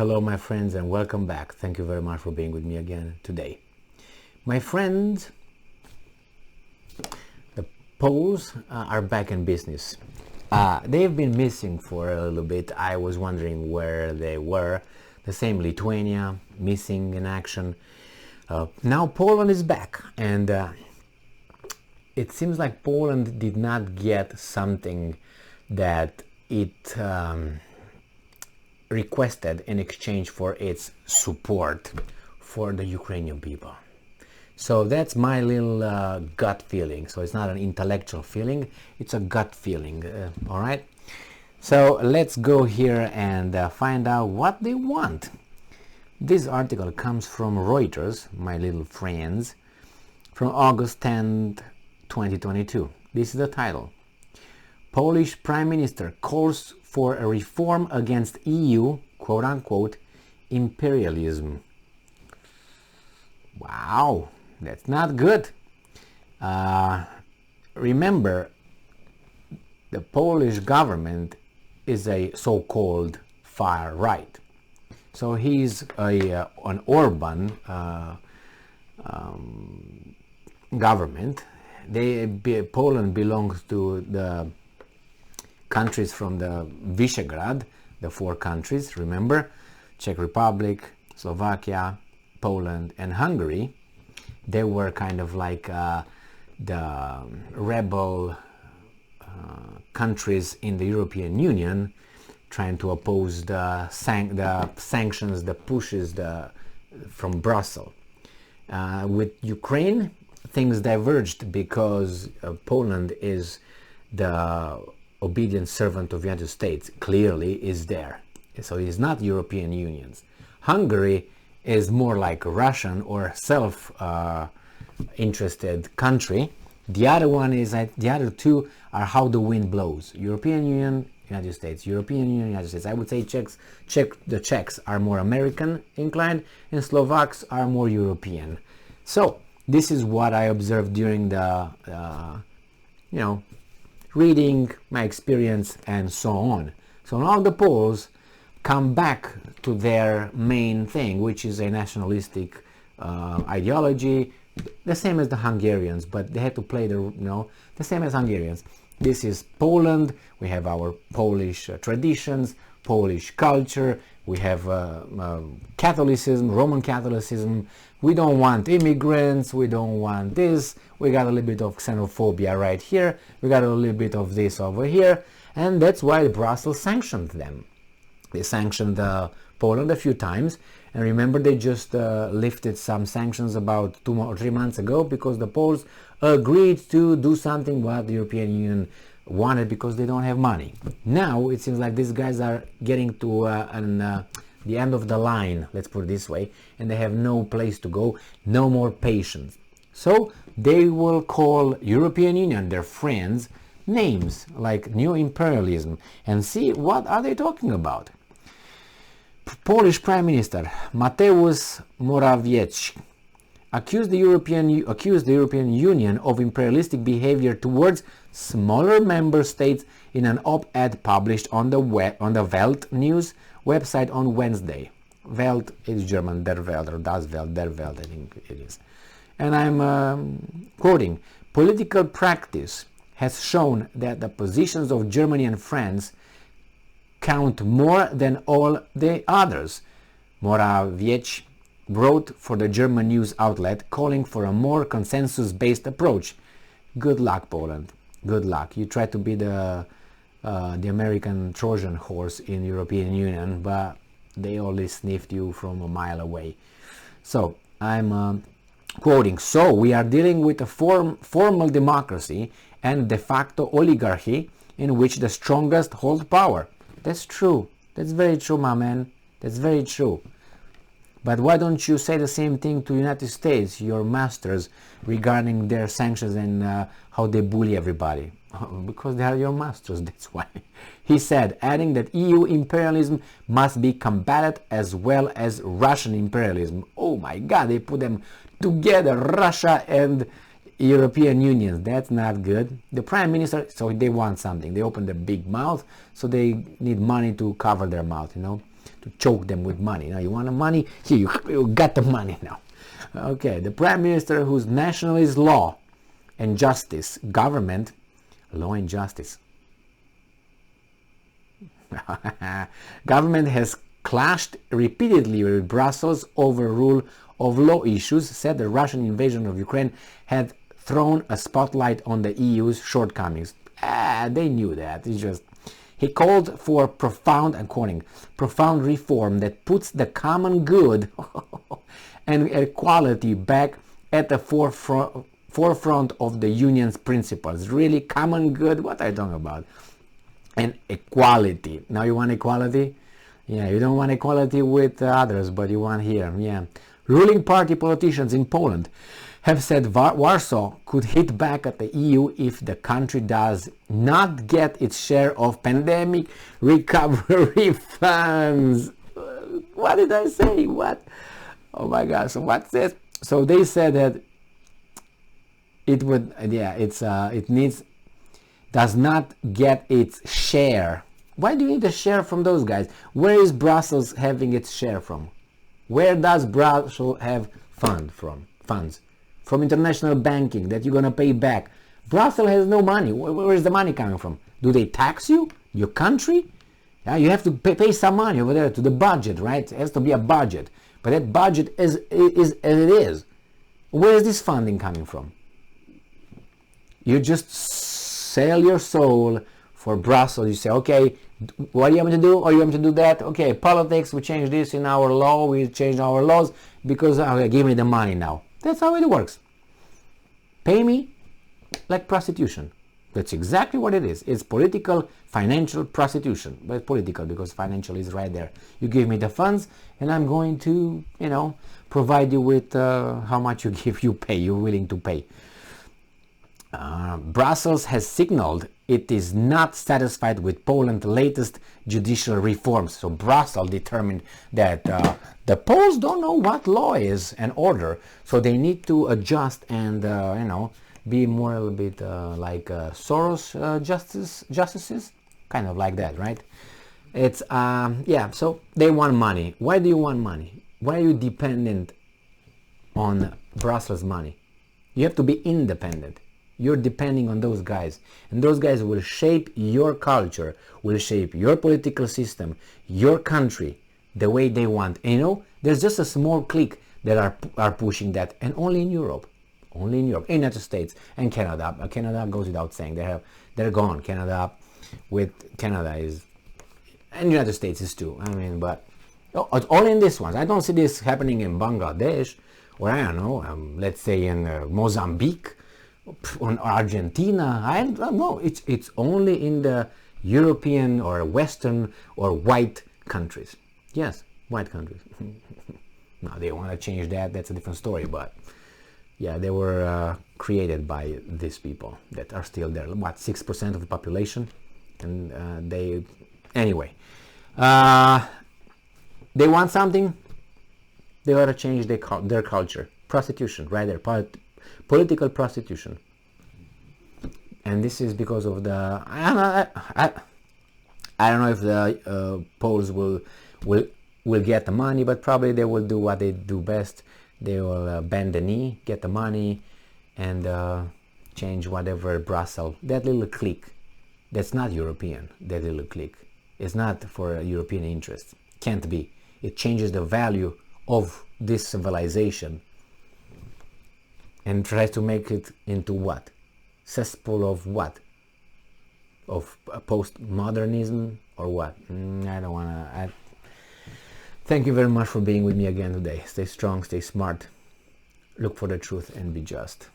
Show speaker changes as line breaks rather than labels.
Hello my friends and welcome back. Thank you very much for being with me again today. My friends, the Poles are back in business. They've been missing for a little bit. I was wondering where they were. The same Lithuania, missing in action. Now Poland is back, and it seems like Poland did not get something that it requested in exchange for its support for the Ukrainian people. So that's my little gut feeling. So it's not an intellectual feeling, it's a gut feeling. All right, so let's go here and find out what they want. This article comes from Reuters, my little friends, from August 10th, 2022. This is the title. Polish Prime Minister calls for a reform against EU, quote-unquote, imperialism. Wow, that's not good. Remember, the Polish government is a so-called far right. So he's an Orban government. Poland belongs to the countries from the Visegrad, the four countries, remember? Czech Republic, Slovakia, Poland, and Hungary. They were kind of like the rebel countries in the European Union, trying to oppose the sanctions, the pushes from Brussels. With Ukraine, things diverged because Poland is the obedient servant of the United States, clearly is there. So it is not European Unions. Hungary is more like a Russian or self-interested country. The other one is the other two are how the wind blows. European Union, United States. European Union, United States. I would say the Czechs are more American inclined and Slovaks are more European. So this is what I observed during the reading, my experience, and so on. So now the Poles come back to their main thing, which is a nationalistic ideology, the same as the Hungarians, but they had to play the same as Hungarians. This is Poland. We have our Polish traditions, Polish culture. We have Catholicism, Roman Catholicism. We don't want immigrants. We don't want this. We got a little bit of xenophobia right here. We got a little bit of this over here. And that's why Brussels sanctioned them. They sanctioned Poland a few times. And remember, they just lifted some sanctions about 2 or 3 months ago because the Poles agreed to do something what the European Union wanted because they don't have money. Now it seems like these guys are getting to the end of the line, let's put it this way, and they have no place to go, no more patience. So they will call European Union, their friends, names like new imperialism and see what are they talking about. Polish Prime Minister Mateusz Morawiecki accused the European Union of imperialistic behavior towards smaller member states in an op-ed published on the Welt news website on Wednesday. Welt is German, der Welt, or das Welt, der Welt, I think it is. And I'm quoting, political practice has shown that the positions of Germany and France count more than all the others. Morawiecki wrote for the German news outlet calling for a more consensus-based approach. Good luck, Poland. Good luck. You try to be the American Trojan horse in European Union, but they only sniffed you from a mile away. So I'm quoting, so we are dealing with a formal democracy and de facto oligarchy in which the strongest hold power. That's true. That's very true, my man. That's very true. But why don't you say the same thing to United States, your masters, regarding their sanctions and how they bully everybody? Because they are your masters, that's why. He said, adding that EU imperialism must be combated as well as Russian imperialism. Oh my God, they put them together, Russia and European Union. That's not good. The Prime Minister, so they want something. They open their big mouth, so they need money to cover their mouth, to choke them with money. Now you want the money? Here, you got the money now. Okay, the Prime Minister whose nationalist law and justice government, law and justice, government has clashed repeatedly with Brussels over rule of law issues, said the Russian invasion of Ukraine had thrown a spotlight on the EU's shortcomings. They knew that. It's just, he called for profound, I'm quoting, profound reform that puts the common good and equality back at the forefront of the union's principles. Really, common good? What are you talking about? And equality. Now you want equality? Yeah, you don't want equality with others, but you want here. Yeah. Ruling party politicians in Poland have said Warsaw could hit back at the EU if the country does not get its share of pandemic recovery funds. What did I say? What? Oh my God! So what's this? So they said that it would. Yeah, it needs, does not get its share. Why do you need a share from those guys? Where is Brussels having its share from? Where does Brussels have funds? From international banking that you're going to pay back. Brussels has no money. Where is the money coming from? Do they tax you? Your country? Yeah, you have to pay some money over there to the budget, right? It has to be a budget. But that budget is as it is. Where is this funding coming from? You just sell your soul for Brussels. You say, okay, what do you want me to do? Or you want me to do that? Okay, politics, we change this in our law, we change our laws because, okay, give me the money now. That's how it works. Pay me like prostitution. That's exactly what it is. It's political, financial prostitution. But it's political because financial is right there. You give me the funds and I'm going to, provide you with how much you give, you pay, you're willing to pay. Brussels has signaled it is not satisfied with Poland's latest judicial reforms. So Brussels determined that the Poles don't know what law is and order, so they need to adjust and be more a little bit like Soros justices, kind of like that, right? It's so they want money. Why do you want money? Why are you dependent on Brussels money? You have to be independent. You're depending on those guys, and those guys will shape your culture, will shape your political system, your country, the way they want. And there's just a small clique that are pushing that, and only in Europe, in United States and Canada. Canada goes without saying, they're gone. Canada is, and United States is too. But all in this one. I don't see this happening in Bangladesh, or I don't know, let's say in Mozambique. On Argentina, I don't know. It's only in the European or Western or white countries. Yes, white countries. Now they want to change that. That's a different story. But yeah, they were created by these people that are still there. What, 6% of the population? And anyway, they want something. They ought to change their culture. Prostitution, right there. Political prostitution, and this is because of the I don't know if the Poles will get the money, but probably they will do what they do best. They will bend the knee, get the money, and change whatever Brussels. That little clique, that's not European. That little clique is not for European interests. Can't be. It changes the value of this civilization and tries to make it into what? Cesspool of what? Of postmodernism or what? I don't want to. Thank you very much for being with me again today. Stay strong, stay smart, look for the truth, and be just.